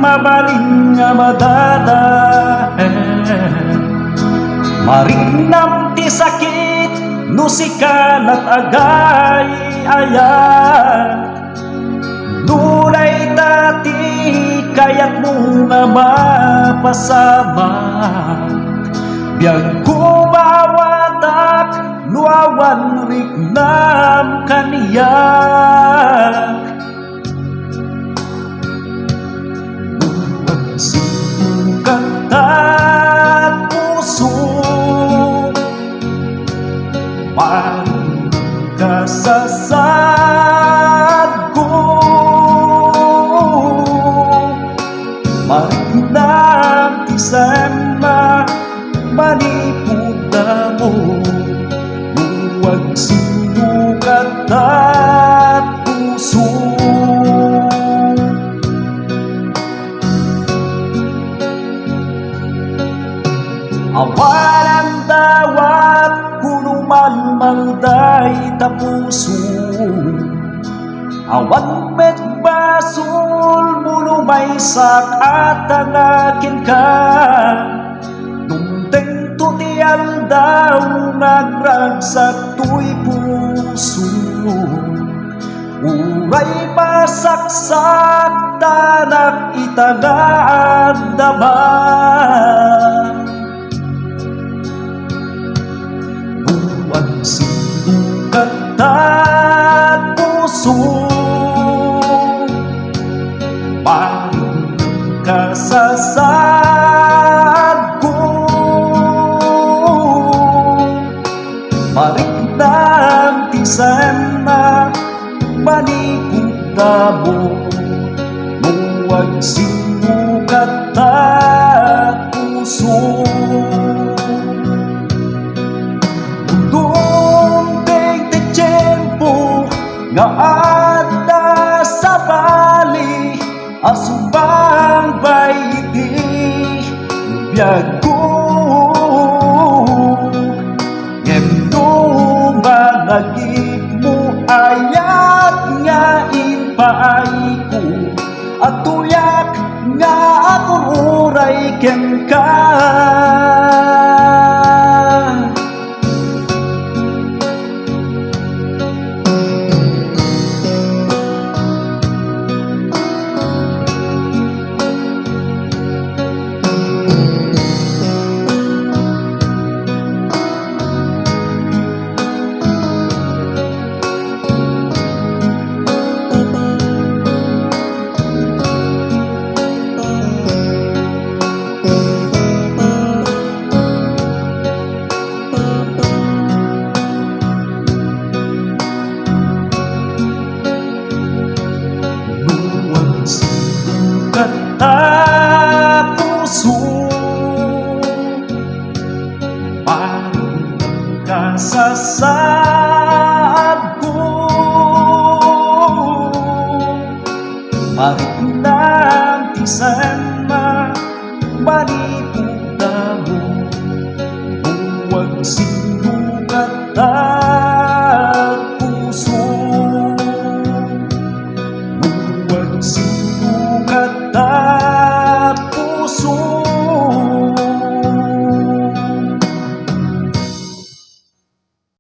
Mabaling nga madadahan marignam ti sakit no sikalat agay ayat nulay tati kayat mo nga mapasama biyag kumawatak nuawan rignam kaniyak at puso pagkasasad ko marignam ti sama manipuda mo huwag sinukat at puso. Awalan dawat kuno malmalday tapuso awan medbasul muno may sakat ang akin ka tumteng tutial daw nagragsak tuy puso uray masaksak tanak itagaad daman huwag sinukat at puso paring kasasad ko marignam ti sana manipuda mo huwag sinukat at puso. Nga ada sa bali asubang baiti biyag ko ngendo managip mo ayat nga impaay ko at tuyak nga akong uray ken ka. At puso paring kasasad ko marignam ti sana manipuda mo huwag